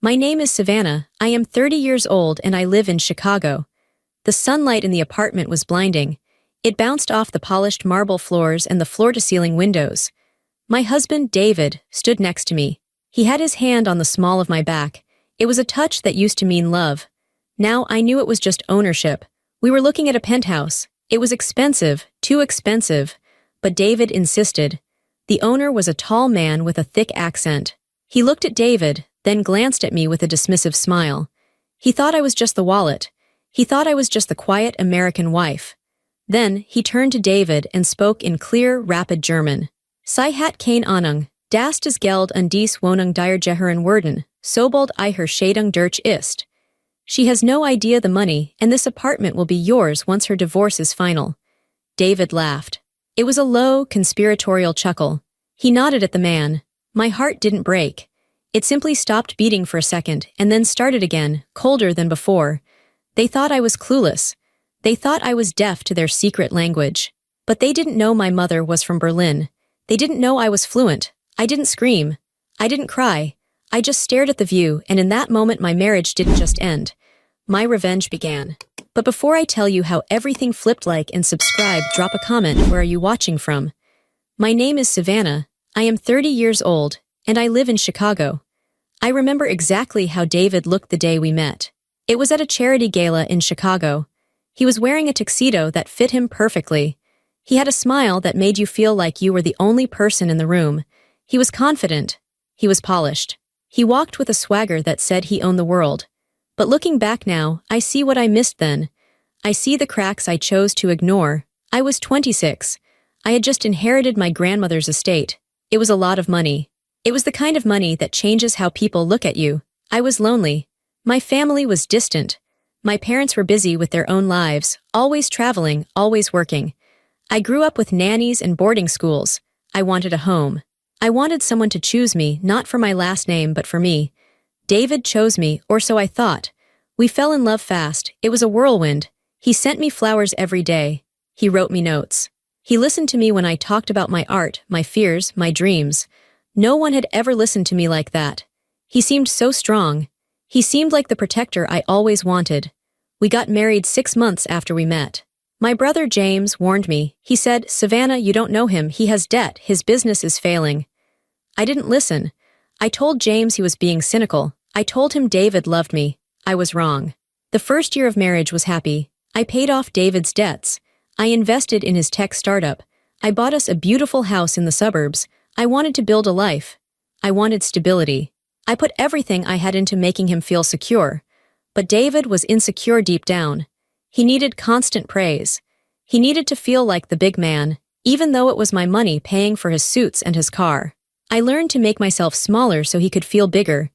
My name is Savannah, I am 30 years old and I live in Chicago. The sunlight in the apartment was blinding. It bounced off the polished marble floors and the floor-to-ceiling windows. My husband, David, stood next to me. He had his hand on the small of my back. It was a touch that used to mean love. Now I knew it was just ownership. We were looking at a penthouse. It was expensive, too expensive. But David insisted. The owner was a tall man with a thick accent. He looked at David, then glanced at me with a dismissive smile. He thought I was just the wallet. He thought I was just the quiet American wife. Then he turned to David and spoke in clear, rapid German. "Sie hat keine Ahnung, dass das Geld und dies Wohnung dir gehören würden, sobald ihr Scheidung durch ist. She has no idea the money, and this apartment will be yours once her divorce is final." David laughed. It was a low, conspiratorial chuckle. He nodded at the man. My heart didn't break. It simply stopped beating for a second, and then started again, colder than before. They thought I was clueless. They thought I was deaf to their secret language. But they didn't know my mother was from Berlin. They didn't know I was fluent. I didn't scream. I didn't cry. I just stared at the view, and in that moment my marriage didn't just end. My revenge began. But before I tell you how everything flipped, like and subscribe, drop a comment. Where are you watching from? My name is Savannah. I am 30 years old, and I live in Chicago. I remember exactly how David looked the day we met. It was at a charity gala in Chicago. He was wearing a tuxedo that fit him perfectly. He had a smile that made you feel like you were the only person in the room. He was confident. He was polished. He walked with a swagger that said he owned the world. But looking back now, I see what I missed then. I see the cracks I chose to ignore. I was 26. I had just inherited my grandmother's estate. It was a lot of money. It was the kind of money that changes how people look at you. I was lonely. My family was distant. My parents were busy with their own lives, always traveling, always working. I grew up with nannies and boarding schools. I wanted a home. I wanted someone to choose me, not for my last name but for me. David chose me, or so I thought. We fell in love fast. It was a whirlwind. He sent me flowers every day. He wrote me notes. He listened to me when I talked about my art, my fears, my dreams. No one had ever listened to me like that. He seemed so strong. He seemed like the protector I always wanted. We got married 6 months after we met. My brother James warned me. He said, "Savannah, you don't know him. He has debt. His business is failing." I didn't listen. I told James he was being cynical. I told him David loved me. I was wrong. The first year of marriage was happy. I paid off David's debts. I invested in his tech startup. I bought us a beautiful house in the suburbs. I wanted to build a life. I wanted stability. I put everything I had into making him feel secure. But David was insecure deep down. He needed constant praise. He needed to feel like the big man, even though it was my money paying for his suits and his car. I learned to make myself smaller so he could feel bigger.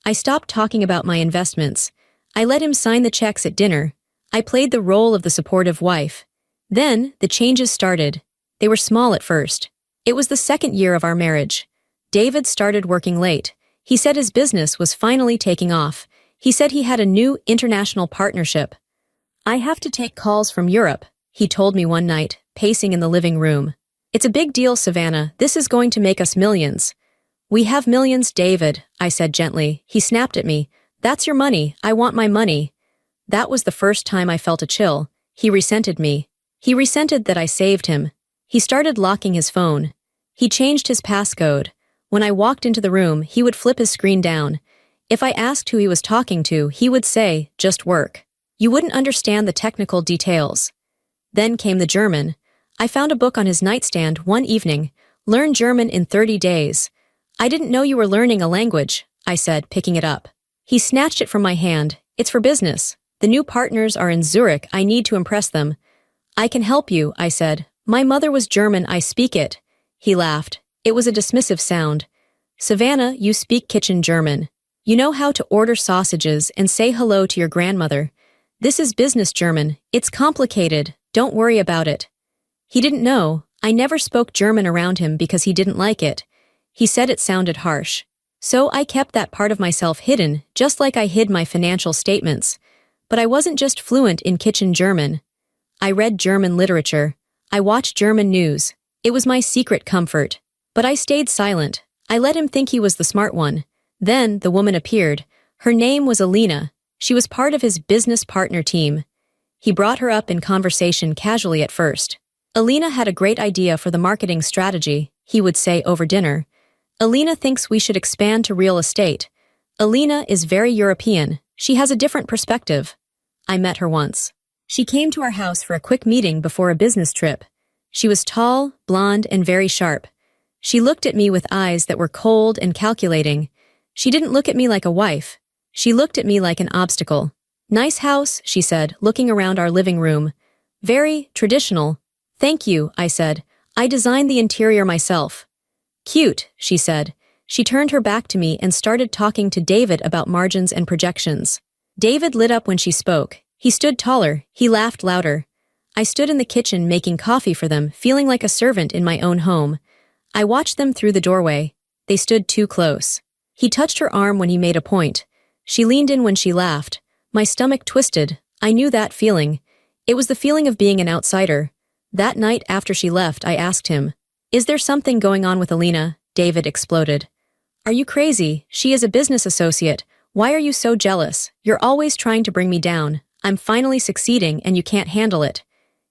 I stopped talking about my investments. I let him sign the checks at dinner. I played the role of the supportive wife. Then, the changes started. They were small at first. It was the second year of our marriage. David started working late. He said his business was finally taking off. He said he had a new international partnership. "I have to take calls from Europe," he told me one night, pacing in the living room. "It's a big deal, Savannah. This is going to make us millions." "We have millions, David," I said gently. He snapped at me. "That's your money. I want my money." That was the first time I felt a chill. He resented me. He resented that I saved him. He started locking his phone. He changed his passcode. When I walked into the room, he would flip his screen down. If I asked who he was talking to, he would say, "Just work. You wouldn't understand the technical details." Then came the German. I found a book on his nightstand one evening. "Learn German in 30 days. "I didn't know you were learning a language," I said, picking it up. He snatched it from my hand. "It's for business. The new partners are in Zurich. I need to impress them." "I can help you," I said. "My mother was German. I speak it." He laughed. It was a dismissive sound. "Savannah, you speak kitchen German. You know how to order sausages and say hello to your grandmother. This is business German. It's complicated. Don't worry about it." He didn't know. I never spoke German around him because he didn't like it. He said it sounded harsh. So I kept that part of myself hidden, just like I hid my financial statements. But I wasn't just fluent in kitchen German. I read German literature. I watched German news. It was my secret comfort. But I stayed silent. I let him think he was the smart one. Then the woman appeared. Her name was Alina. She was part of his business partner team. He brought her up in conversation casually at first. Alina had a great idea for the marketing strategy, he would say over dinner. Alina thinks we should expand to real estate. Alina is very European. She has a different perspective. I met her once. She came to our house for a quick meeting before a business trip. She was tall, blonde, and very sharp. She looked at me with eyes that were cold and calculating. She didn't look at me like a wife. She looked at me like an obstacle. Nice house, she said, looking around our living room. Very traditional. Thank you, I said. I designed the interior myself. Cute, she said. She turned her back to me and started talking to David about margins and projections. David lit up when she spoke. He stood taller. He laughed louder. I stood in the kitchen making coffee for them, feeling like a servant in my own home. I watched them through the doorway. They stood too close. He touched her arm when he made a point. She leaned in when she laughed. My stomach twisted. I knew that feeling. It was the feeling of being an outsider. That night after she left, I asked him, "Is there something going on with Alina?" David exploded. "Are you crazy? She is a business associate. Why are you so jealous? You're always trying to bring me down. I'm finally succeeding and you can't handle it."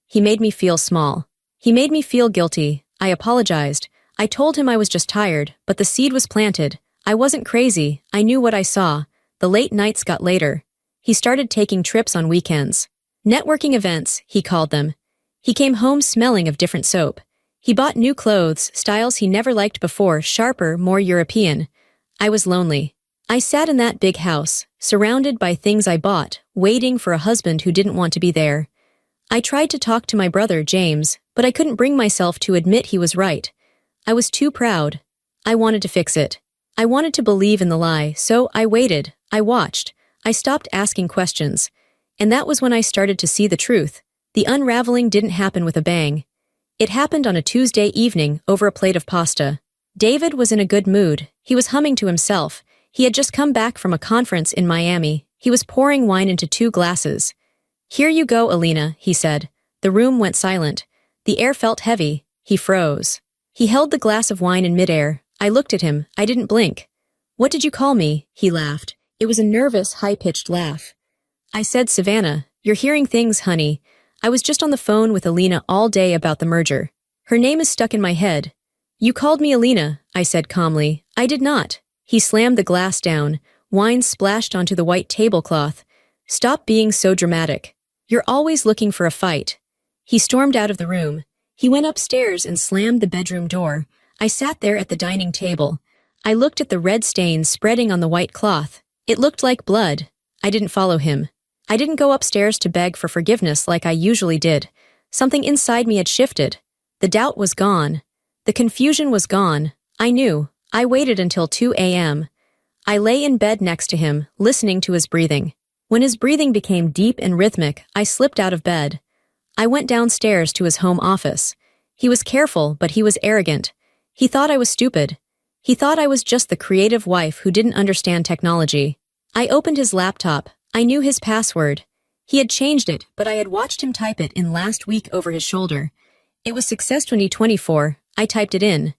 He made me feel small. He made me feel guilty. I apologized. I told him I was just tired, but the seed was planted. I wasn't crazy. I knew what I saw. The late nights got later. He started taking trips on weekends. Networking events, he called them. He came home smelling of different soap. He bought new clothes, styles he never liked before, sharper, more European. I was lonely. I sat in that big house, surrounded by things I bought, waiting for a husband who didn't want to be there. I tried to talk to my brother, James, but I couldn't bring myself to admit he was right. I was too proud. I wanted to fix it. I wanted to believe in the lie, so I waited. I watched. I stopped asking questions. And that was when I started to see the truth. The unraveling didn't happen with a bang. It happened on a Tuesday evening over a plate of pasta. David was in a good mood. He was humming to himself. He had just come back from a conference in Miami. He was pouring wine into 2 glasses. "Here you go, Alina," he said. The room went silent. The air felt heavy. He froze. He held the glass of wine in midair. I looked at him. I didn't blink. "What did you call me?" He laughed. It was a nervous, high-pitched laugh. I said, "Savannah, you're hearing things, honey. I was just on the phone with Alina all day about the merger. Her name is stuck in my head." "You called me Alina," I said calmly. "I did not." He slammed the glass down. Wine splashed onto the white tablecloth. "Stop being so dramatic. You're always looking for a fight." He stormed out of the room. He went upstairs and slammed the bedroom door. I sat there at the dining table. I looked at the red stains spreading on the white cloth. It looked like blood. I didn't follow him. I didn't go upstairs to beg for forgiveness like I usually did. Something inside me had shifted. The doubt was gone. The confusion was gone. I knew. I waited until 2 a.m. I lay in bed next to him, listening to his breathing. When his breathing became deep and rhythmic, I slipped out of bed. I went downstairs to his home office. He was careful, but he was arrogant. He thought I was stupid. He thought I was just the creative wife who didn't understand technology. I opened his laptop. I knew his password. He had changed it, but I had watched him type it in last week over his shoulder. It was Success 2024. I typed it in.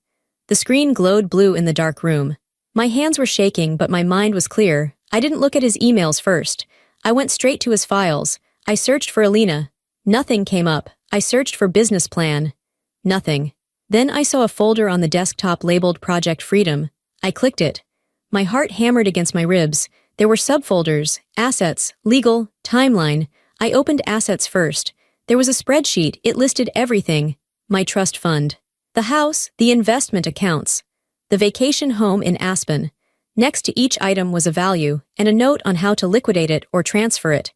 The screen glowed blue in the dark room. My hands were shaking, but my mind was clear. I didn't look at his emails first. I went straight to his files. I searched for Alina. Nothing came up. I searched for business plan. Nothing. Then I saw a folder on the desktop labeled Project Freedom. I clicked it. My heart hammered against my ribs. There were subfolders, assets, legal, timeline. I opened assets first. There was a spreadsheet. It listed everything. My trust fund. The house, the investment accounts. The vacation home in Aspen. Next to each item was a value and a note on how to liquidate it or transfer it.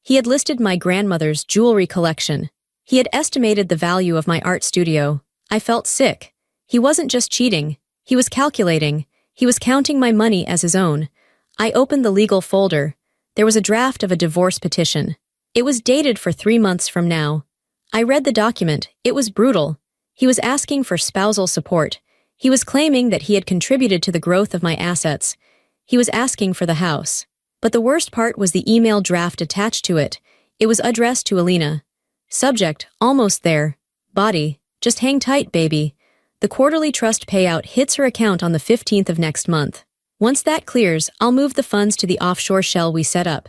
He had listed my grandmother's jewelry collection. He had estimated the value of my art studio. I felt sick. He wasn't just cheating. He was calculating. He was counting my money as his own. I opened the legal folder. There was a draft of a divorce petition. It was dated for 3 months from now. I read the document. It was brutal. He was asking for spousal support. He was claiming that he had contributed to the growth of my assets. He was asking for the house. But the worst part was the email draft attached to it. It was addressed to Alina. Subject, almost there. Body, just hang tight, baby. The quarterly trust payout hits her account on the 15th of next month. Once that clears, I'll move the funds to the offshore shell we set up.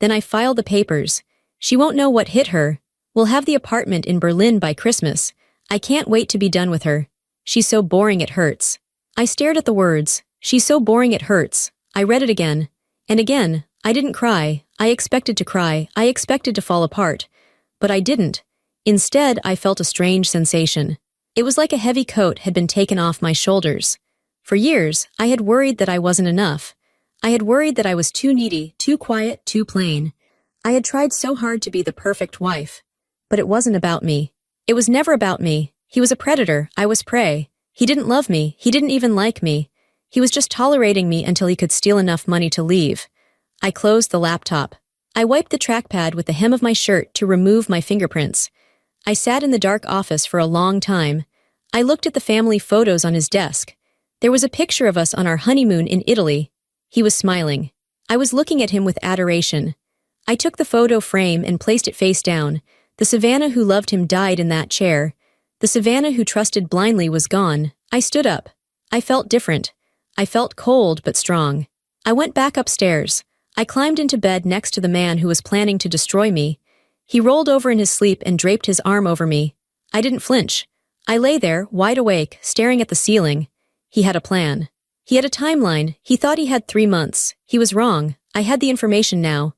Then I file the papers. She won't know what hit her. We'll have the apartment in Berlin by Christmas. I can't wait to be done with her. She's so boring it hurts. I stared at the words. She's so boring it hurts. I read it again. And again. I didn't cry. I expected to cry. I expected to fall apart. But I didn't. Instead, I felt a strange sensation. It was like a heavy coat had been taken off my shoulders. For years, I had worried that I wasn't enough. I had worried that I was too needy, too quiet, too plain. I had tried so hard to be the perfect wife. But it wasn't about me. It was never about me. He was a predator. I was prey. He didn't love me. He didn't even like me. He was just tolerating me until he could steal enough money to leave. I closed the laptop. I wiped the trackpad with the hem of my shirt to remove my fingerprints. I sat in the dark office for a long time. I looked at the family photos on his desk. There was a picture of us on our honeymoon in Italy. He was smiling. I was looking at him with adoration. I took the photo frame and placed it face down. The Savannah who loved him died in that chair. The Savannah who trusted blindly was gone. I stood up. I felt different. I felt cold but strong. I went back upstairs. I climbed into bed next to the man who was planning to destroy me. He rolled over in his sleep and draped his arm over me. I didn't flinch. I lay there, wide awake, staring at the ceiling. He had a plan. He had a timeline. He thought he had 3 months. He was wrong. I had the information now.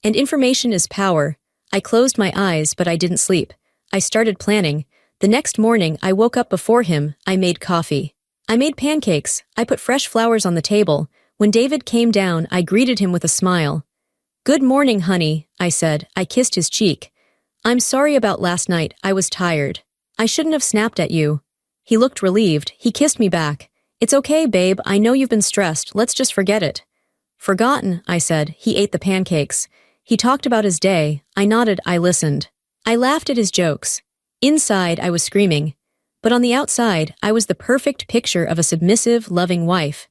And information is power. I closed my eyes, but I didn't sleep. I started planning. The next morning, I woke up before him. I made coffee. I made pancakes. I put fresh flowers on the table. When David came down, I greeted him with a smile. "Good morning, honey," I said. I kissed his cheek. "I'm sorry about last night. I was tired. I shouldn't have snapped at you." He looked relieved. He kissed me back. "It's okay, babe. I know you've been stressed. Let's just forget it." "Forgotten," I said. He ate the pancakes. He talked about his day. I nodded. I listened. I laughed at his jokes. Inside, I was screaming. But on the outside, I was the perfect picture of a submissive, loving wife.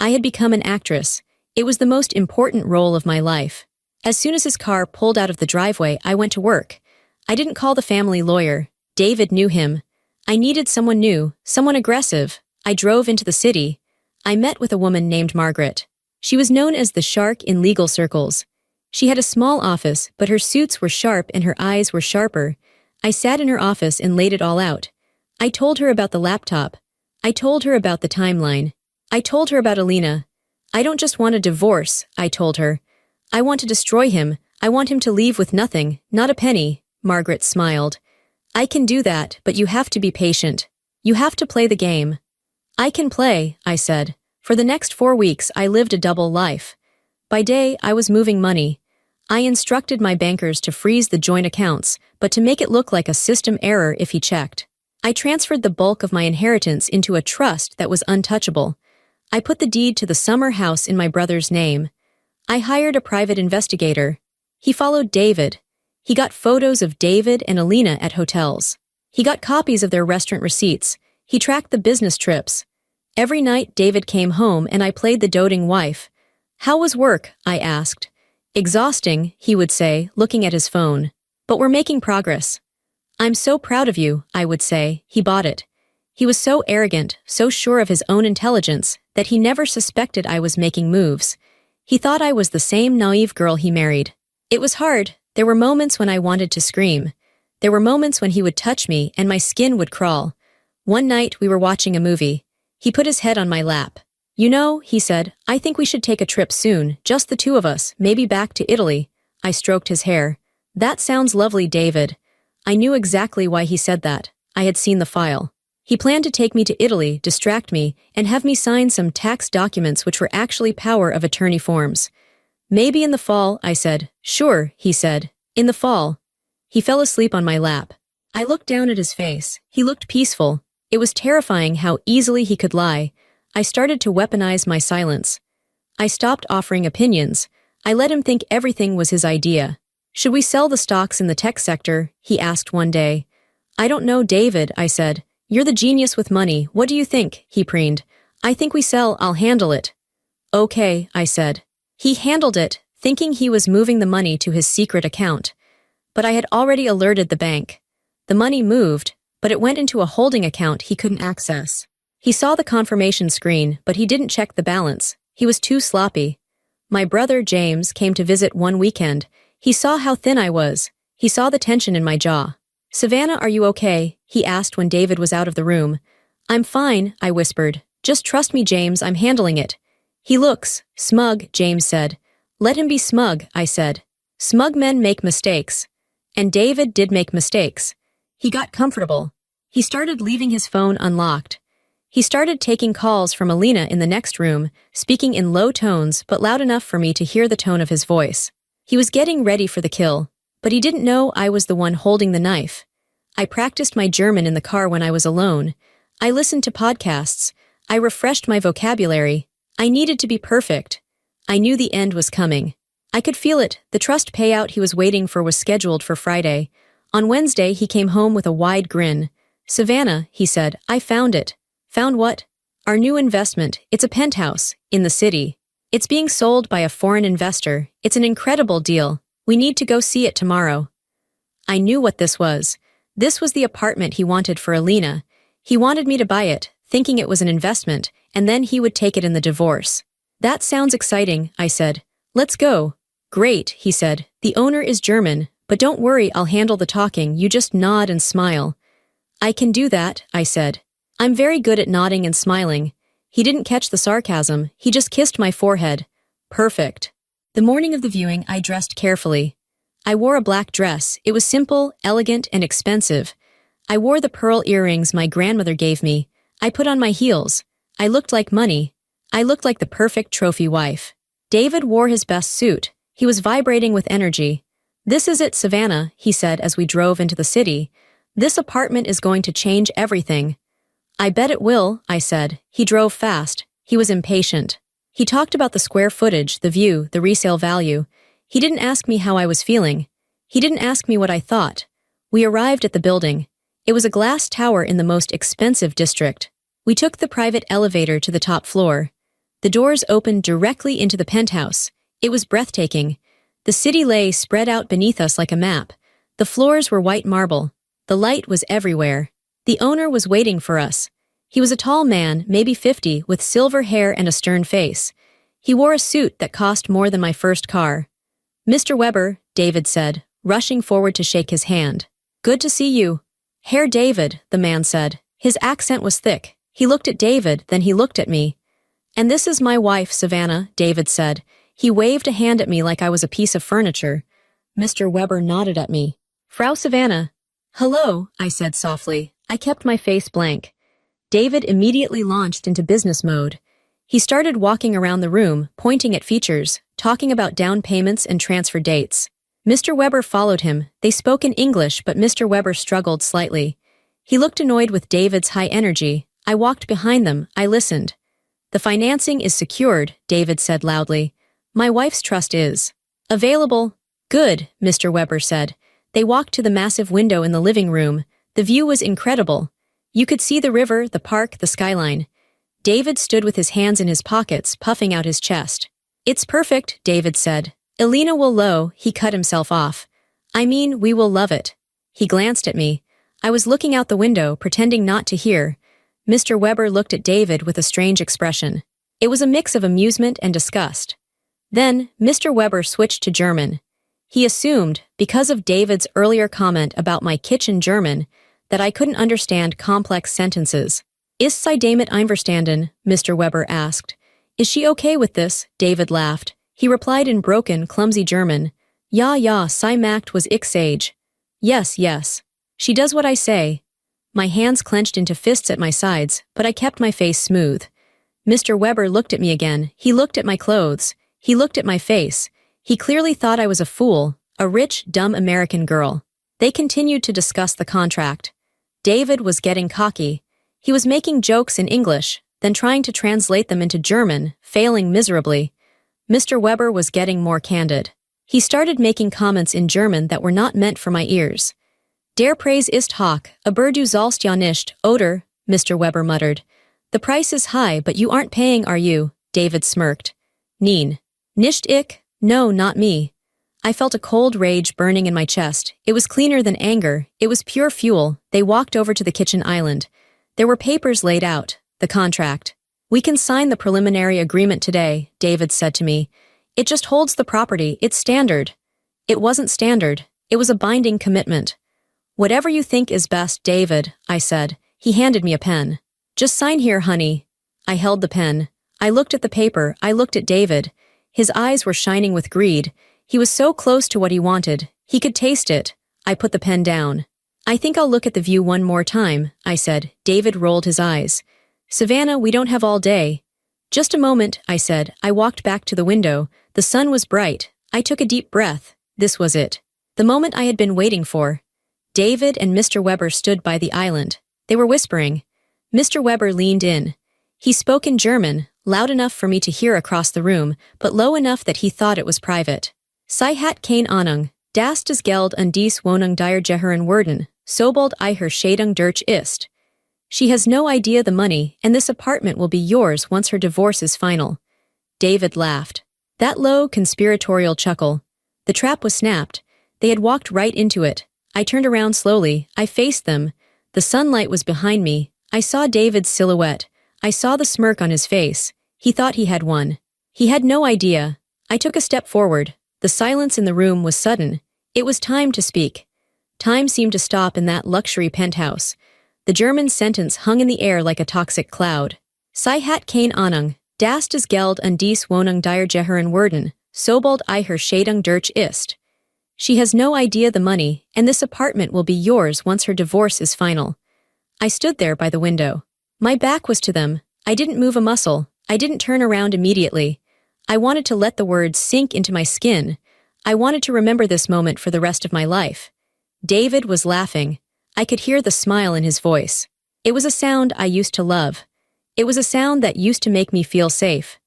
I had become an actress. It was the most important role of my life. As soon as his car pulled out of the driveway, I went to work. I didn't call the family lawyer. David knew him. I needed someone new, someone aggressive. I drove into the city. I met with a woman named Margaret. She was known as the Shark in legal circles. She had a small office, but her suits were sharp and her eyes were sharper. I sat in her office and laid it all out. I told her about the laptop. I told her about the timeline. I told her about Alina. "I don't just want a divorce," I told her. "I want to destroy him. I want him to leave with nothing, not a penny." Margaret smiled. "I can do that, but you have to be patient. You have to play the game." "I can play," I said. For the next 4 weeks, I lived a double life. By day, I was moving money. I instructed my bankers to freeze the joint accounts, but to make it look like a system error if he checked. I transferred the bulk of my inheritance into a trust that was untouchable. I put the deed to the summer house in my brother's name. I hired a private investigator. He followed David. He got photos of David and Alina at hotels. He got copies of their restaurant receipts. He tracked the business trips. Every night, David came home and I played the doting wife. "How was work?" I asked. "Exhausting," he would say, looking at his phone. "But we're making progress." "I'm so proud of you," I would say. He bought it. He was so arrogant, so sure of his own intelligence, that he never suspected I was making moves. He thought I was the same naive girl he married. It was hard. There were moments when I wanted to scream. There were moments when he would touch me and my skin would crawl. One night we were watching a movie. He put his head on my lap. "You know," he said, "I think we should take a trip soon, just the two of us, maybe back to Italy." I stroked his hair. "That sounds lovely, David." I knew exactly why he said that. I had seen the file. He planned to take me to Italy, distract me, and have me sign some tax documents which were actually power of attorney forms. "Maybe in the fall," I said. "Sure," he said. "In the fall." He fell asleep on my lap. I looked down at his face. He looked peaceful. It was terrifying how easily he could lie. I started to weaponize my silence. I stopped offering opinions. I let him think everything was his idea. "Should we sell the stocks in the tech sector?" he asked one day. "I don't know, David," I said. "You're the genius with money. What do you think?" he preened. "I think we sell. I'll handle it." "Okay," I said. He handled it, thinking he was moving the money to his secret account. But I had already alerted the bank. The money moved, but it went into a holding account he couldn't access. He saw the confirmation screen, but he didn't check the balance. He was too sloppy. My brother, James, came to visit one weekend. He saw how thin I was. He saw the tension in my jaw. "Savannah, are you okay?" he asked when David was out of the room. "I'm fine," I whispered. "Just trust me, James, I'm handling it." "He looks smug," James said. "Let him be smug," I said. "Smug men make mistakes." And David did make mistakes. He got comfortable. He started leaving his phone unlocked. He started taking calls from Alina in the next room, speaking in low tones but loud enough for me to hear the tone of his voice. He was getting ready for the kill, but he didn't know I was the one holding the knife. I practiced my German in the car when I was alone. I listened to podcasts. I refreshed my vocabulary. I needed to be perfect. I knew the end was coming. I could feel it. The trust payout he was waiting for was scheduled for Friday. On Wednesday, he came home with a wide grin. "Savannah," he said, "I found it." "Found what?" "Our new investment. It's a penthouse, in the city. It's being sold by a foreign investor. It's an incredible deal. We need to go see it tomorrow." I knew what this was. This was the apartment he wanted for Alina. He wanted me to buy it, thinking it was an investment, and then he would take it in the divorce. "That sounds exciting," I said. "Let's go." "Great," he said. "The owner is German, but don't worry, I'll handle the talking, you just nod and smile." "I can do that," I said. I'm very good at nodding and smiling. He didn't catch the sarcasm, he just kissed my forehead. Perfect. The morning of the viewing, I dressed carefully. I wore a black dress. It was simple, elegant, and expensive. I wore the pearl earrings my grandmother gave me. I put on my heels. I looked like money. I looked like the perfect trophy wife. David wore his best suit. He was vibrating with energy. "This is it, Savannah," he said as we drove into the city. "This apartment is going to change everything." "I bet it will," I said. He drove fast. He was impatient. He talked about the square footage, the view, the resale value. He didn't ask me how I was feeling. He didn't ask me what I thought. We arrived at the building. It was a glass tower in the most expensive district. We took the private elevator to the top floor. The doors opened directly into the penthouse. It was breathtaking. The city lay spread out beneath us like a map. The floors were white marble. The light was everywhere. The owner was waiting for us. He was a tall man, maybe 50, with silver hair and a stern face. He wore a suit that cost more than my first car. "Mr. Weber," David said, rushing forward to shake his hand. "Good to see you." "Herr David," the man said. His accent was thick. He looked at David, then he looked at me. "And this is my wife, Savannah," David said. He waved a hand at me like I was a piece of furniture. Mr. Weber nodded at me. "Frau Savannah." "Hello," I said softly. I kept my face blank. David immediately launched into business mode. He started walking around the room, pointing at features, talking about down payments and transfer dates. Mr. Weber followed him. They spoke in English, but Mr. Weber struggled slightly. He looked annoyed with David's high energy. I walked behind them. I listened. "The financing is secured," David said loudly. "My wife's trust is available." "Good," Mr. Weber said. They walked to the massive window in the living room. The view was incredible. You could see the river, the park, the skyline. David stood with his hands in his pockets, puffing out his chest. "It's perfect," David said. "Alina will low," he cut himself off. "I mean, we will love it." He glanced at me. I was looking out the window, pretending not to hear. Mr. Weber looked at David with a strange expression. It was a mix of amusement and disgust. Then, Mr. Weber switched to German. He assumed, because of David's earlier comment about my kitchen German, that I couldn't understand complex sentences. "Ist sie damit einverstanden?" Mr. Weber asked. "Is she okay with this?" David laughed. He replied in broken, clumsy German. "Ja, ja, sie macht was ich sage." "Yes, yes. She does what I say." My hands clenched into fists at my sides, but I kept my face smooth. Mr. Weber looked at me again. He looked at my clothes. He looked at my face. He clearly thought I was a fool, a rich, dumb American girl. They continued to discuss the contract. David was getting cocky. He was making jokes in English, then trying to translate them into German, failing miserably. Mr. Weber was getting more candid. He started making comments in German that were not meant for my ears. "Der Preis ist hoch, aber du sollst ja nicht, oder?" Mr. Weber muttered. "The price is high, but you aren't paying, are you?" David smirked. "Nein. Nicht ich? No, not me." I felt a cold rage burning in my chest. It was cleaner than anger. It was pure fuel. They walked over to the kitchen island. There were papers laid out. The contract. We can sign the preliminary agreement today, David said to me. It just holds the property, it's standard. It wasn't standard, it was a binding commitment. Whatever you think is best, David, I said. He handed me a pen. Just sign here, honey. I held the pen. I looked at the paper, I looked at David. His eyes were shining with greed. He was so close to what he wanted. He could taste it. I put the pen down. I think I'll look at the view one more time, I said. David rolled his eyes. Savannah, we don't have all day. Just a moment, I said. I walked back to the window. The sun was bright. I took a deep breath. This was it. The moment I had been waiting for. David and Mr. Weber stood by the island. They were whispering. Mr. Weber leaned in. He spoke in German, loud enough for me to hear across the room, but low enough that he thought it was private. Sie hat keine Ahnung, dass das Geld und dies Wohnung dir gehören würden, sobald ihre Scheidung durch ist. She has no idea the money, and this apartment will be yours once her divorce is final. David laughed. That low, conspiratorial chuckle. The trap was snapped. They had walked right into it. I turned around slowly. I faced them. The sunlight was behind me. I saw David's silhouette. I saw the smirk on his face. He thought he had won. He had no idea. I took a step forward. The silence in the room was sudden. It was time to speak. Time seemed to stop in that luxury penthouse. The German sentence hung in the air like a toxic cloud. Sie hat keine Ahnung, dass das Geld und dies Wohnung dir gehören würden, sobald ihre Scheidung durch ist. She has no idea the money, and this apartment will be yours once her divorce is final. I stood there by the window. My back was to them. I didn't move a muscle. I didn't turn around immediately. I wanted to let the words sink into my skin. I wanted to remember this moment for the rest of my life. David was laughing. I could hear the smile in his voice. It was a sound I used to love. It was a sound that used to make me feel safe.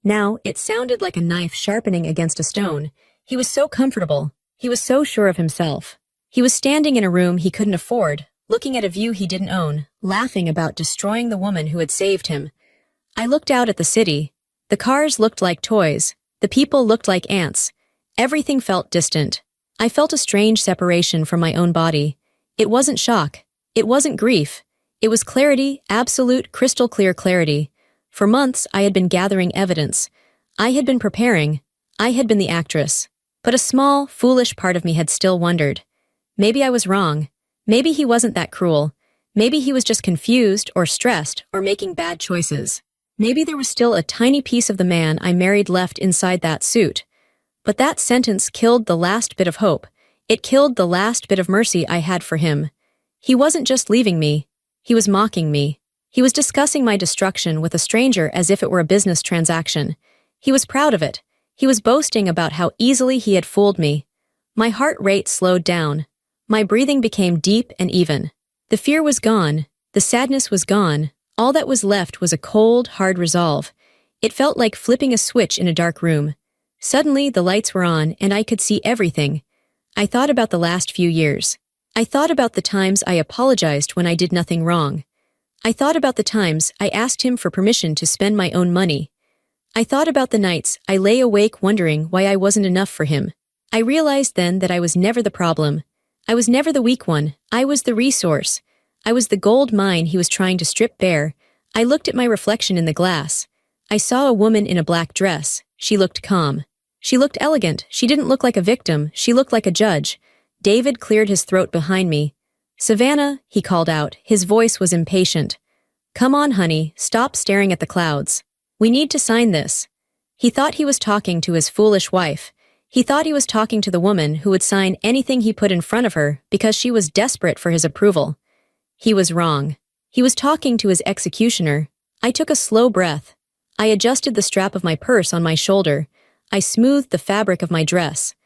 Now, it sounded like a knife sharpening against a stone. He was so comfortable. He was so sure of himself. He was standing in a room he couldn't afford, looking at a view he didn't own, laughing about destroying the woman who had saved him. I looked out at the city. The cars looked like toys. The people looked like ants. Everything felt distant. I felt a strange separation from my own body. It wasn't shock. It wasn't grief. It was clarity, absolute, crystal-clear clarity. For months, I had been gathering evidence. I had been preparing. I had been the actress. But a small, foolish part of me had still wondered. Maybe I was wrong. Maybe he wasn't that cruel. Maybe he was just confused or stressed or making bad choices. Maybe there was still a tiny piece of the man I married left inside that suit. But that sentence killed the last bit of hope. It killed the last bit of mercy I had for him. He wasn't just leaving me. He was mocking me. He was discussing my destruction with a stranger as if it were a business transaction. He was proud of it. He was boasting about how easily he had fooled me. My heart rate slowed down. My breathing became deep and even. The fear was gone. The sadness was gone. All that was left was a cold, hard resolve. It felt like flipping a switch in a dark room. Suddenly, the lights were on, and I could see everything. I thought about the last few years. I thought about the times I apologized when I did nothing wrong. I thought about the times I asked him for permission to spend my own money. I thought about the nights I lay awake wondering why I wasn't enough for him. I realized then that I was never the problem. I was never the weak one. I was the resource. I was the gold mine he was trying to strip bare. I looked at my reflection in the glass. I saw a woman in a black dress. She looked calm. She looked elegant. She didn't look like a victim. She looked like a judge. David cleared his throat behind me. Savannah, he called out. His voice was impatient. Come on, honey. Stop staring at the clouds. We need to sign this. He thought he was talking to his foolish wife. He thought he was talking to the woman who would sign anything he put in front of her because she was desperate for his approval. He was wrong. He was talking to his executioner. I took a slow breath. I adjusted the strap of my purse on my shoulder. I smoothed the fabric of my dress.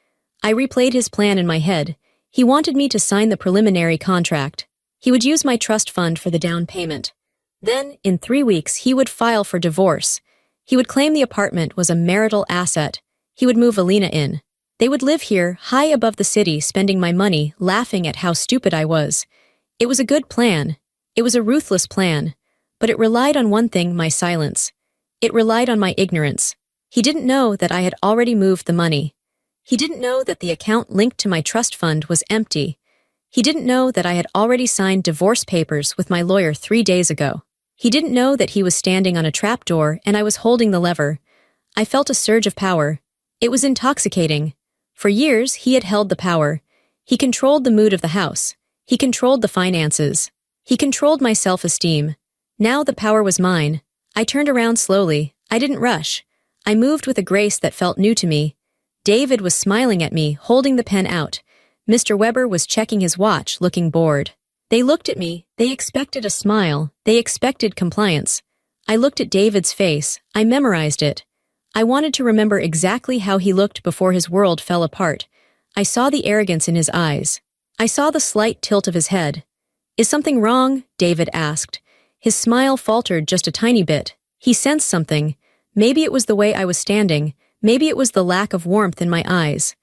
I replayed his plan in my head. He wanted me to sign the preliminary contract. He would use my trust fund for the down payment. Then, in 3 weeks, he would file for divorce. He would claim the apartment was a marital asset. He would move Alina in. They would live here, high above the city, spending my money, laughing at how stupid I was. It was a good plan. It was a ruthless plan. But it relied on one thing, my silence. It relied on my ignorance. He didn't know that I had already moved the money. He didn't know that the account linked to my trust fund was empty. He didn't know that I had already signed divorce papers with my lawyer 3 days ago. He didn't know that he was standing on a trapdoor and I was holding the lever. I felt a surge of power. It was intoxicating. For years, he had held the power. He controlled the mood of the house. He controlled the finances. He controlled my self-esteem. Now the power was mine. I turned around slowly. I didn't rush. I moved with a grace that felt new to me. David was smiling at me, holding the pen out. Mr. Weber was checking his watch, looking bored. They looked at me. They expected a smile. They expected compliance. I looked at David's face. I memorized it. I wanted to remember exactly how he looked before his world fell apart. I saw the arrogance in his eyes. I saw the slight tilt of his head. "Is something wrong?" David asked. His smile faltered just a tiny bit. He sensed something. Maybe it was the way I was standing. Maybe it was the lack of warmth in my eyes.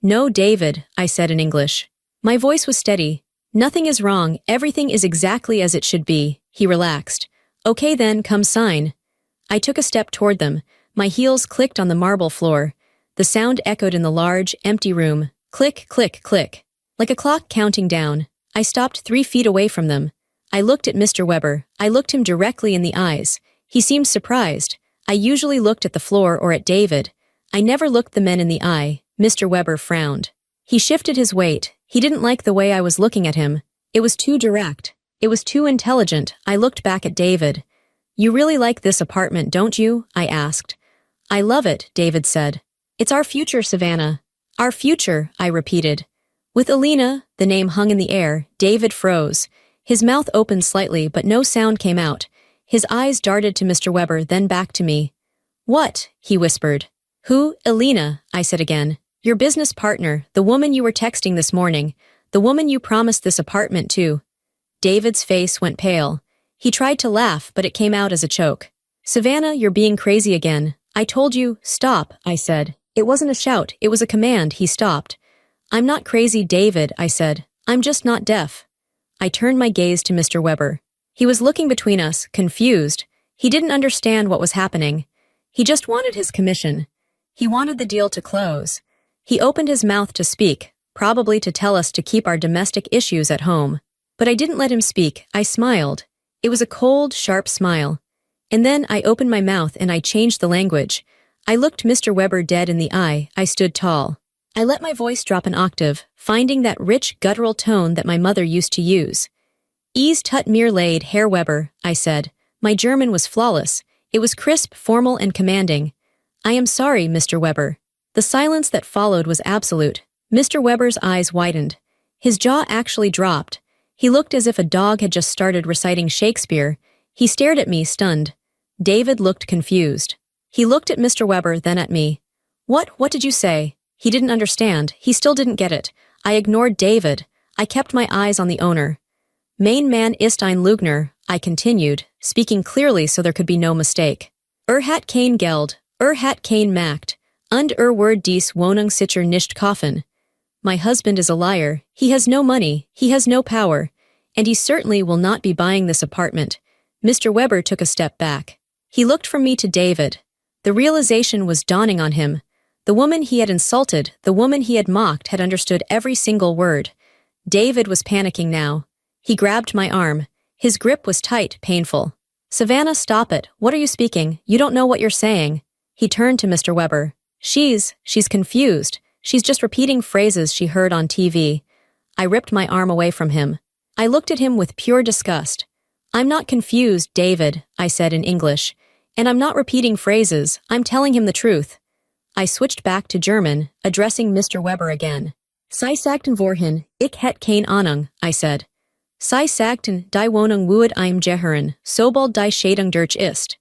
"No, David," I said in English. My voice was steady. "Nothing is wrong. Everything is exactly as it should be." He relaxed. "Okay then, come sign." I took a step toward them. My heels clicked on the marble floor. The sound echoed in the large, empty room. Click, click, click. Like a clock counting down. I stopped 3 feet away from them. I looked at Mr. Weber. I looked him directly in the eyes. He seemed surprised. I usually looked at the floor or at David. I never looked the men in the eye. Mr. Weber frowned. He shifted his weight. He didn't like the way I was looking at him. It was too direct. It was too intelligent. I looked back at David. "You really like this apartment, don't you?" I asked. "I love it," David said. "It's our future, Savannah." "Our future," I repeated. With Alina, the name hung in the air, David froze. His mouth opened slightly, but no sound came out. His eyes darted to Mr. Weber, then back to me. "What?" he whispered. "Who?" "Alina," I said again. "Your business partner, the woman you were texting this morning, the woman you promised this apartment to." David's face went pale. He tried to laugh, but it came out as a choke. "Savannah, you're being crazy again. I told you, stop," I said. It wasn't a shout, it was a command. He stopped. "I'm not crazy, David," I said. "I'm just not deaf." I turned my gaze to Mr. Weber. He was looking between us, confused. He didn't understand what was happening. He just wanted his commission. He wanted the deal to close. He opened his mouth to speak, probably to tell us to keep our domestic issues at home. But I didn't let him speak. I smiled. It was a cold, sharp smile. And then I opened my mouth and I changed the language. I looked Mr. Weber dead in the eye. I stood tall. I let my voice drop an octave, finding that rich, guttural tone that my mother used to use. "Es tut mir leid, Herr Weber," I said. My German was flawless. It was crisp, formal, and commanding. "I am sorry, Mr. Weber." The silence that followed was absolute. Mr. Weber's eyes widened. His jaw actually dropped. He looked as if a dog had just started reciting Shakespeare. He stared at me, stunned. David looked confused. He looked at Mr. Weber, then at me. What did you say?" He didn't understand. He still didn't get it. I ignored David. I kept my eyes on the owner. "Mein Mann ist ein Lügner," I continued, speaking clearly so there could be no mistake. Hat kein Geld, hat kein Macht, und wird dies Wohnung sicher nicht kaufen." My husband is a liar. He has no money. He has no power. And he certainly will not be buying this apartment. Mr. Weber took a step back. He looked from me to David. The realization was dawning on him. The woman he had insulted, the woman he had mocked, had understood every single word. David was panicking now. He grabbed my arm. His grip was tight, painful. "Savannah, stop it. What are you speaking? You don't know what you're saying." He turned to Mr. Weber. She's confused. She's just repeating phrases she heard on TV." I ripped my arm away from him. I looked at him with pure disgust. "I'm not confused, David," I said in English. "And I'm not repeating phrases. I'm telling him the truth." I switched back to German, addressing Mr. Weber again. "Sie sagten vorhin, ich hätte keine Ahnung," I said. "Sie sagten, die Wohnung würde ihm gehören, sobald die Scheidung durch ist."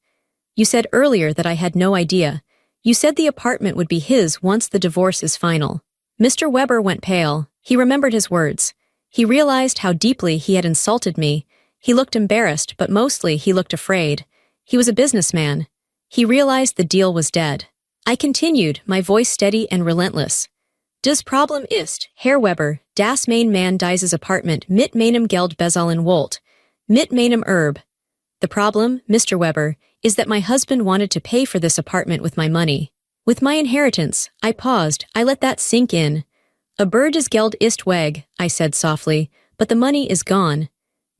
You said earlier that I had no idea. You said the apartment would be his once the divorce is final. Mr. Weber went pale. He remembered his words. He realized how deeply he had insulted me. He looked embarrassed, but mostly he looked afraid. He was a businessman. He realized the deal was dead. I continued, my voice steady and relentless. "Das Problem ist, Herr Weber, das mein Mann dieses Apartment mit meinem Geld bezahlen wollt. Mit meinem Erbe." The problem, Mr. Weber, is that my husband wanted to pay for this apartment with my money. With my inheritance. I paused. I let that sink in. "Aber das Geld ist weg," I said softly, "but the money is gone."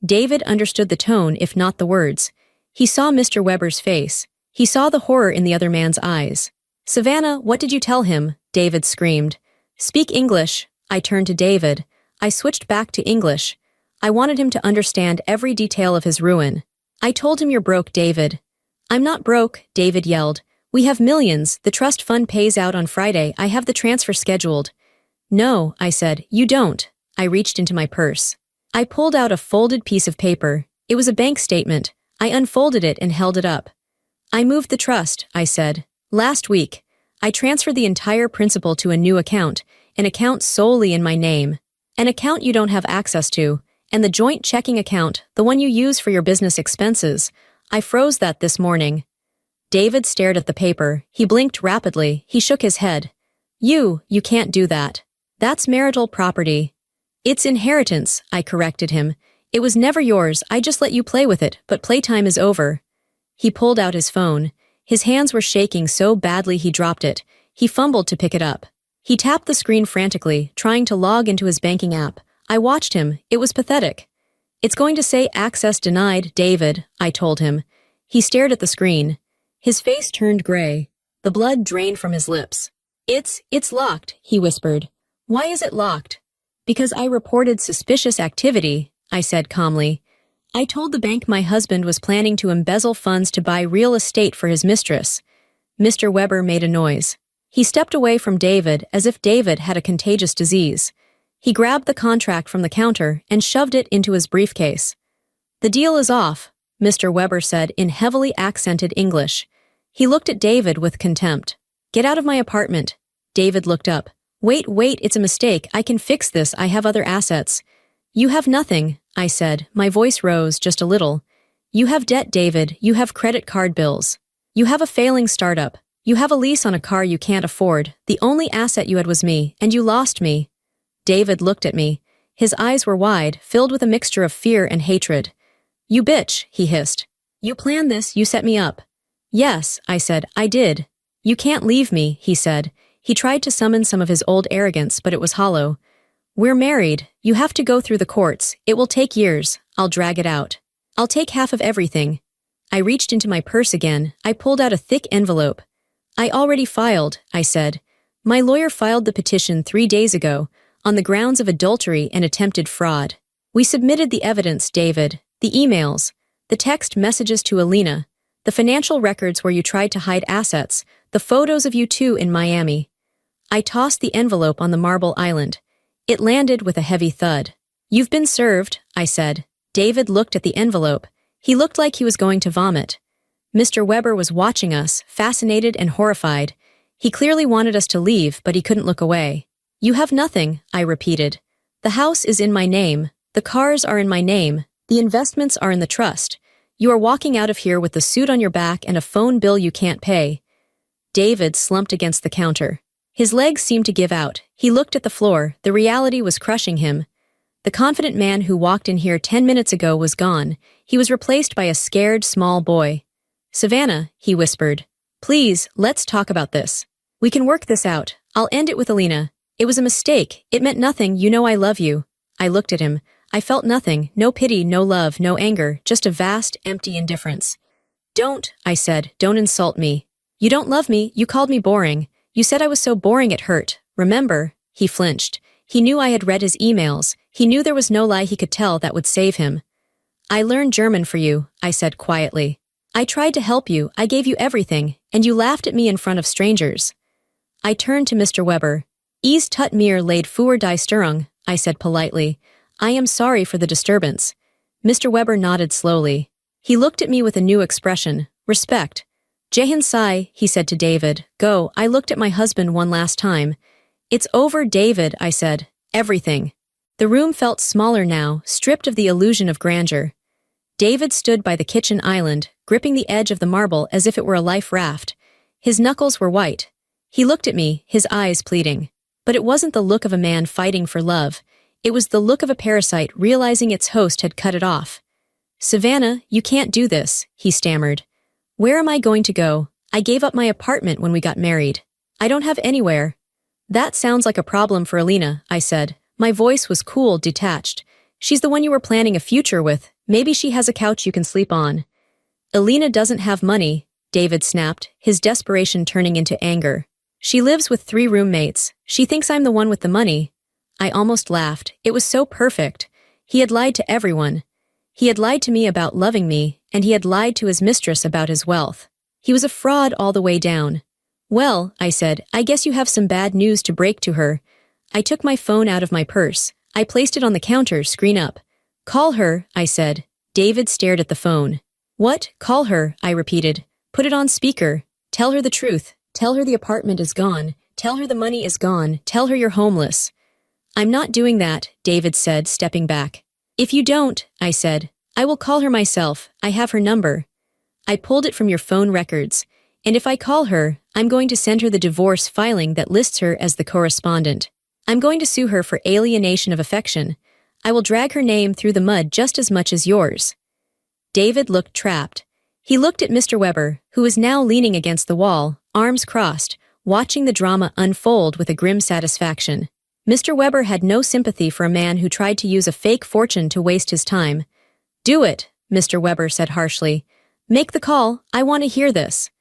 David understood the tone, if not the words. He saw Mr. Weber's face. He saw the horror in the other man's eyes. "Savannah, what did you tell him?" David screamed. "Speak English." I turned to David. I switched back to English. I wanted him to understand every detail of his ruin. I told him, "You're broke, David." "I'm not broke," David yelled. "We have millions. The trust fund pays out on Friday. I have the transfer scheduled." "No," I said, "you don't." I reached into my purse. I pulled out a folded piece of paper. It was a bank statement. I unfolded it and held it up. "I moved the trust," I said. "Last week. I transferred the entire principal to a new account, an account solely in my name. An account you don't have access to, and the joint checking account, the one you use for your business expenses. I froze that this morning." David stared at the paper. He blinked rapidly. He shook his head. You can't do that. That's marital property." "It's inheritance," I corrected him. "It was never yours. I just let you play with it, but playtime is over." He pulled out his phone. His hands were shaking so badly he dropped it. He fumbled to pick it up. He tapped the screen frantically, trying to log into his banking app. I watched him. It was pathetic. "It's going to say access denied, David," I told him. He stared at the screen. His face turned gray. The blood drained from his lips. It's locked," he whispered. "Why is it locked?" "Because I reported suspicious activity," I said calmly. "I told the bank my husband was planning to embezzle funds to buy real estate for his mistress." Mr. Weber made a noise. He stepped away from David as if David had a contagious disease. He grabbed the contract from the counter and shoved it into his briefcase. "The deal is off," Mr. Weber said in heavily accented English. He looked at David with contempt. "Get out of my apartment." David looked up. Wait, it's a mistake. I can fix this. I have other assets." "You have nothing," I said. My voice rose just a little. "You have debt, David. You have credit card bills. You have a failing startup. You have a lease on a car you can't afford. The only asset you had was me, and you lost me." David looked at me. His eyes were wide, filled with a mixture of fear and hatred. "You bitch," he hissed. "You planned this, you set me up." "Yes," I said, "I did." "You can't leave me," he said. He tried to summon some of his old arrogance, but it was hollow. "We're married. You have to go through the courts. It will take years. I'll drag it out. I'll take half of everything." I reached into my purse again. I pulled out a thick envelope. "I already filed," I said. "My lawyer filed the petition 3 days ago, on the grounds of adultery and attempted fraud. We submitted the evidence, David, the emails, the text messages to Alina, the financial records where you tried to hide assets, the photos of you two in Miami." I tossed the envelope on the marble island. It landed with a heavy thud. "You've been served," I said. David looked at the envelope. He looked like he was going to vomit. Mr. Weber was watching us, fascinated and horrified. He clearly wanted us to leave, but he couldn't look away. "You have nothing," I repeated. "The house is in my name. The cars are in my name. The investments are in the trust. You are walking out of here with the suit on your back and a phone bill you can't pay." David slumped against the counter. His legs seemed to give out. He looked at the floor. The reality was crushing him. The confident man who walked in here 10 minutes ago was gone. He was replaced by a scared, small boy. "Savannah," he whispered. "Please, let's talk about this. We can work this out. I'll end it with Alina. It was a mistake. It meant nothing. You know I love you." I looked at him. I felt nothing. No pity, no love, no anger. Just a vast, empty indifference. "Don't," I said. "Don't insult me. You don't love me. You called me boring. You said I was so boring it hurt. Remember?" He flinched. He knew I had read his emails. He knew there was no lie he could tell that would save him. "I learned German for you," I said quietly. "I tried to help you. I gave you everything, and you laughed at me in front of strangers." I turned to Mr. Weber. "Es tut mir leid für die Störung," I said politely. "I am sorry for the disturbance." Mr. Weber nodded slowly. He looked at me with a new expression, respect. "Jehan Sai," he said to David. "Go, I looked at my husband one last time." "It's over, David," I said. "Everything." The room felt smaller now, stripped of the illusion of grandeur. David stood by the kitchen island, gripping the edge of the marble as if it were a life raft. His knuckles were white. He looked at me, his eyes pleading. But it wasn't the look of a man fighting for love. It was the look of a parasite realizing its host had cut it off. "Savannah, you can't do this," he stammered. "Where am I going to go? I gave up my apartment when we got married. I don't have anywhere." "That sounds like a problem for Alina," I said. My voice was cool, detached. "She's the one you were planning a future with. Maybe she has a couch you can sleep on." Alina doesn't have money, David snapped, his desperation turning into anger. She lives with 3 roommates. She thinks I'm the one with the money. I almost laughed. It was so perfect. He had lied to everyone. He had lied to me about loving me, and he had lied to his mistress about his wealth. He was a fraud all the way down. Well, I said, I guess you have some bad news to break to her. I took my phone out of my purse. I placed it on the counter, screen up. Call her, I said. David stared at the phone. What? Call her, I repeated. Put it on speaker. Tell her the truth. Tell her the apartment is gone. Tell her the money is gone. Tell her you're homeless. I'm not doing that, David said, stepping back. If you don't, I said, I will call her myself. I have her number. I pulled it from your phone records. And if I call her, I'm going to send her the divorce filing that lists her as the correspondent. I'm going to sue her for alienation of affection. I will drag her name through the mud just as much as yours. David looked trapped. He looked at Mr. Weber, who was now leaning against the wall, arms crossed, watching the drama unfold with a grim satisfaction. Mr. Weber had no sympathy for a man who tried to use a fake fortune to waste his time. Do it, Mr. Weber said harshly. Make the call. I want to hear this.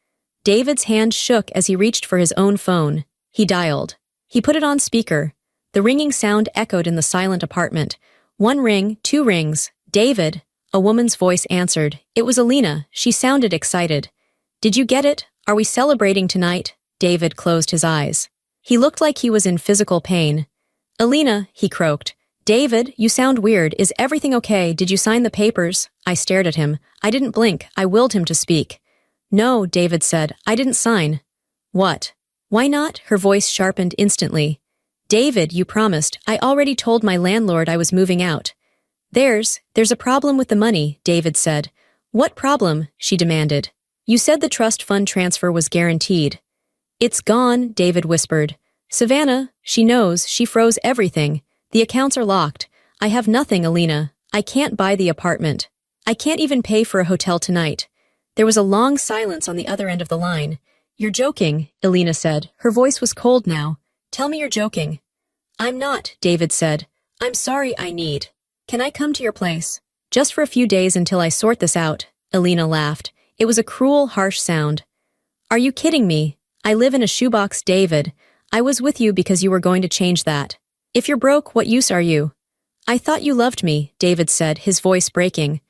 David's hand shook as he reached for his own phone. He dialed. He put it on speaker. The ringing sound echoed in the silent apartment. 1 ring, 2 rings. David, a woman's voice answered. It was Alina. She sounded excited. Did you get it? Are we celebrating tonight? David closed his eyes. He looked like he was in physical pain. Alina, he croaked. David, you sound weird. Is everything okay? Did you sign the papers? I stared at him. I didn't blink. I willed him to speak. No, David said. I didn't sign. What? Why not? Her voice sharpened instantly. David, you promised. I already told my landlord I was moving out. There's a problem with the money, David said. What problem? She demanded. You said the trust fund transfer was guaranteed. It's gone, David whispered. Savannah, she knows, she froze everything. The accounts are locked. I have nothing, Alina. I can't buy the apartment. I can't even pay for a hotel tonight. There was a long silence on the other end of the line. You're joking, Alina said. Her voice was cold now. Tell me you're joking. I'm not, David said. I'm sorry, I need. Can I come to your place? Just for a few days until I sort this out, Alina laughed. It was a cruel, harsh sound. Are you kidding me? I live in a shoebox, David. I was with you because you were going to change that. If you're broke, what use are you? I thought you loved me, David said, his voice breaking.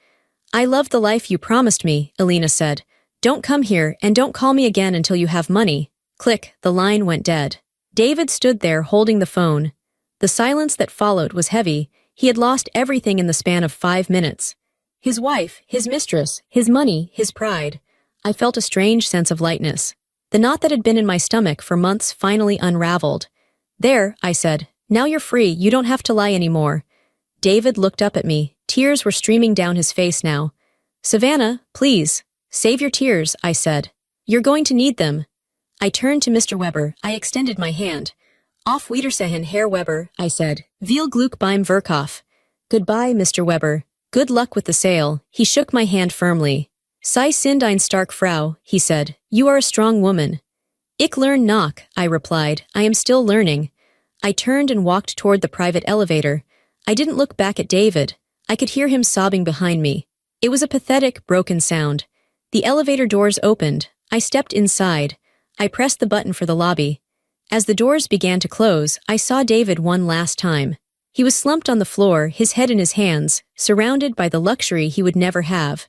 I love the life you promised me, Alina said. Don't come here and don't call me again until you have money. Click, the line went dead. David stood there holding the phone. The silence that followed was heavy. He had lost everything in the span of 5 minutes. His wife, his mistress, his money, his pride. I felt a strange sense of lightness. The knot that had been in my stomach for months finally unraveled. There, I said. Now you're free. You don't have to lie anymore. David looked up at me. Tears were streaming down his face now. Savannah, please. Save your tears, I said. You're going to need them. I turned to Mr. Weber. I extended my hand. Auf Wiedersehen, Herr Weber, I said. Viel Glück beim Verkauf. Goodbye, Mr. Weber. Good luck with the sale. He shook my hand firmly. Sie sind eine starke Frau, he said. You are a strong woman. Ich lerne noch, I replied. I am still learning. I turned and walked toward the private elevator. I didn't look back at David. I could hear him sobbing behind me. It was a pathetic, broken sound. The elevator doors opened. I stepped inside. I pressed the button for the lobby. As the doors began to close, I saw David one last time. He was slumped on the floor, his head in his hands, surrounded by the luxury he would never have.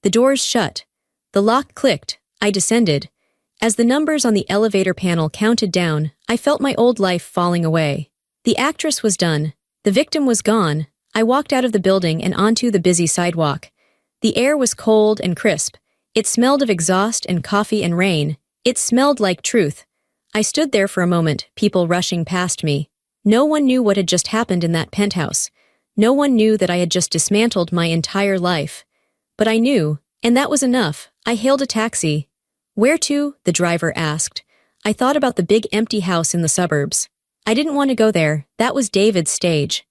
The doors shut. The lock clicked. I descended. As the numbers on the elevator panel counted down, I felt my old life falling away. The actress was done. The victim was gone. I walked out of the building and onto the busy sidewalk. The air was cold and crisp. It smelled of exhaust and coffee and rain. It smelled like truth. I stood there for a moment, people rushing past me. No one knew what had just happened in that penthouse. No one knew that I had just dismantled my entire life. But I knew, and that was enough. I hailed a taxi. Where to? The driver asked. I thought about the big empty house in the suburbs. I didn't want to go there. That was David's stage.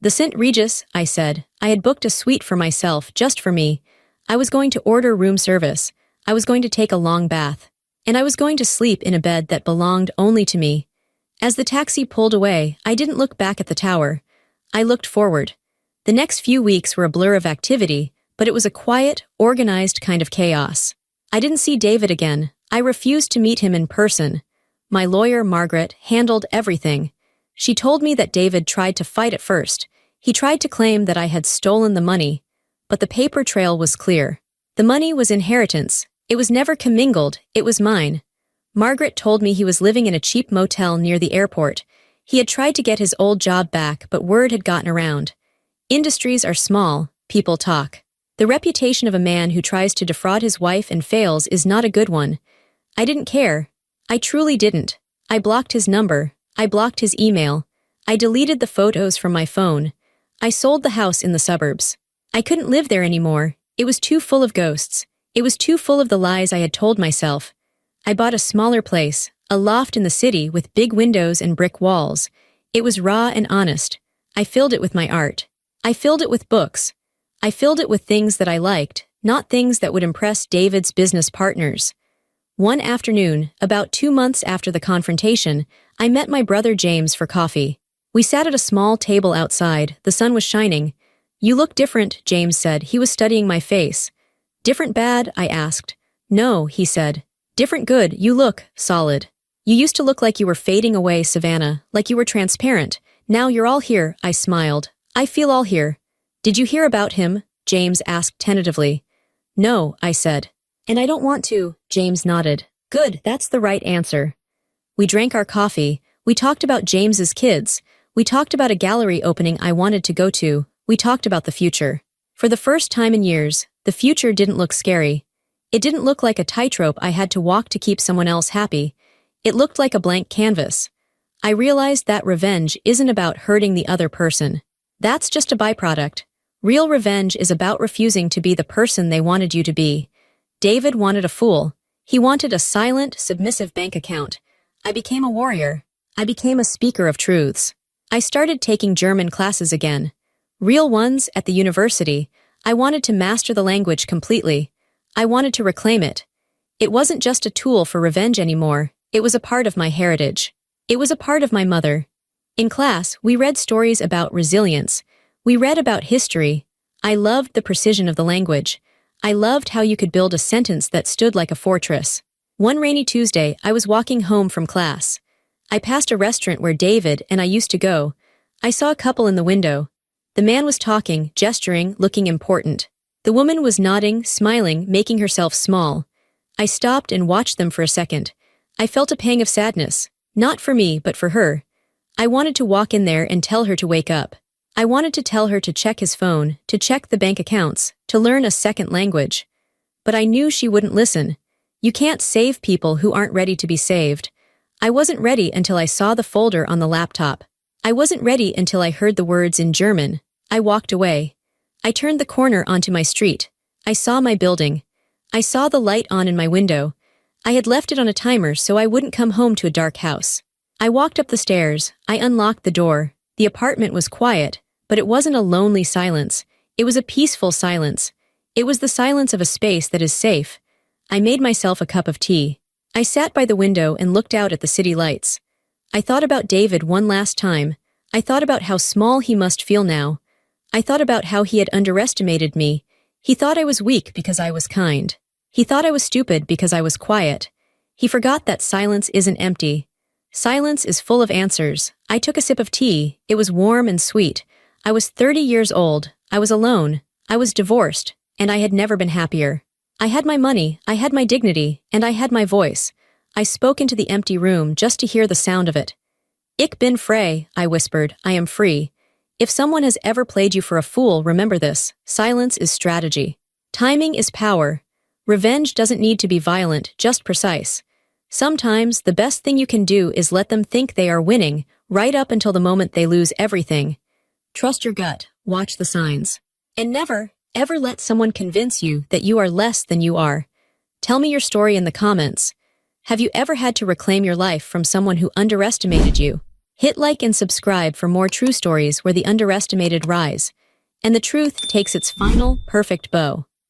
The St. Regis, I said. I had booked a suite for myself, just for me. I was going to order room service. I was going to take a long bath. And I was going to sleep in a bed that belonged only to me. As the taxi pulled away, I didn't look back at the tower. I looked forward. The next few weeks were a blur of activity, but it was a quiet, organized kind of chaos. I didn't see David again. I refused to meet him in person. My lawyer, Margaret, handled everything. She told me that David tried to fight at first. He tried to claim that I had stolen the money, but the paper trail was clear. The money was inheritance. It was never commingled. It was mine. Margaret told me he was living in a cheap motel near the airport. He had tried to get his old job back, but word had gotten around. Industries are small. People talk. The reputation of a man who tries to defraud his wife and fails is not a good one. I didn't care. I truly didn't. I blocked his number. I blocked his email. I deleted the photos from my phone. I sold the house in the suburbs. I couldn't live there anymore. It was too full of ghosts. It was too full of the lies I had told myself. I bought a smaller place, a loft in the city with big windows and brick walls. It was raw and honest. I filled it with my art. I filled it with books. I filled it with things that I liked, not things that would impress David's business partners. One afternoon, about 2 months after the confrontation, I met my brother James for coffee. We sat at a small table outside. The sun was shining. "You look different," James said. He was studying my face. "Different bad?" I asked. "No," he said. "Different good. You look solid. You used to look like you were fading away, Savannah, like you were transparent. Now you're all here," I smiled. "I feel all here." "Did you hear about him?" James asked tentatively. "No," I said. "And I don't want to," James nodded. "Good, that's the right answer." We drank our coffee. We talked about James's kids. We talked about a gallery opening I wanted to go to. We talked about the future. For the first time in years, the future didn't look scary. It didn't look like a tightrope I had to walk to keep someone else happy. It looked like a blank canvas. I realized that revenge isn't about hurting the other person. That's just a byproduct. Real revenge is about refusing to be the person they wanted you to be. David wanted a fool. He wanted a silent, submissive bank account. I became a warrior. I became a speaker of truths. I started taking German classes again. Real ones at the university. I wanted to master the language completely. I wanted to reclaim it. It wasn't just a tool for revenge anymore. It was a part of my heritage. It was a part of my mother. In class, we read stories about resilience. We read about history. I loved the precision of the language. I loved how you could build a sentence that stood like a fortress. One rainy Tuesday, I was walking home from class. I passed a restaurant where David and I used to go. I saw a couple in the window. The man was talking, gesturing, looking important. The woman was nodding, smiling, making herself small. I stopped and watched them for a second. I felt a pang of sadness. Not for me, but for her. I wanted to walk in there and tell her to wake up. I wanted to tell her to check his phone, to check the bank accounts, to learn a second language. But I knew she wouldn't listen. You can't save people who aren't ready to be saved. I wasn't ready until I saw the folder on the laptop. I wasn't ready until I heard the words in German. I walked away. I turned the corner onto my street. I saw my building. I saw the light on in my window. I had left it on a timer so I wouldn't come home to a dark house. I walked up the stairs. I unlocked the door. The apartment was quiet, but it wasn't a lonely silence. It was a peaceful silence. It was the silence of a space that is safe. I made myself a cup of tea. I sat by the window and looked out at the city lights. I thought about David one last time. I thought about how small he must feel now. I thought about how he had underestimated me. He thought I was weak because I was kind. He thought I was stupid because I was quiet. He forgot that silence isn't empty. Silence is full of answers. I took a sip of tea. It was warm and sweet. I was 30 years old. I was alone. I was divorced, and I had never been happier. I had my money, I had my dignity, and I had my voice. I spoke into the empty room just to hear the sound of it. "Ich bin frei," I whispered. I am free. If someone has ever played you for a fool, remember this. Silence is strategy. Timing is power. Revenge doesn't need to be violent, just precise. Sometimes, the best thing you can do is let them think they are winning, right up until the moment they lose everything. Trust your gut, watch the signs. And never, ever let someone convince you that you are less than you are. Tell me your story in the comments. Have you ever had to reclaim your life from someone who underestimated you? Hit like and subscribe for more true stories where the underestimated rise, and the truth takes its final, perfect bow.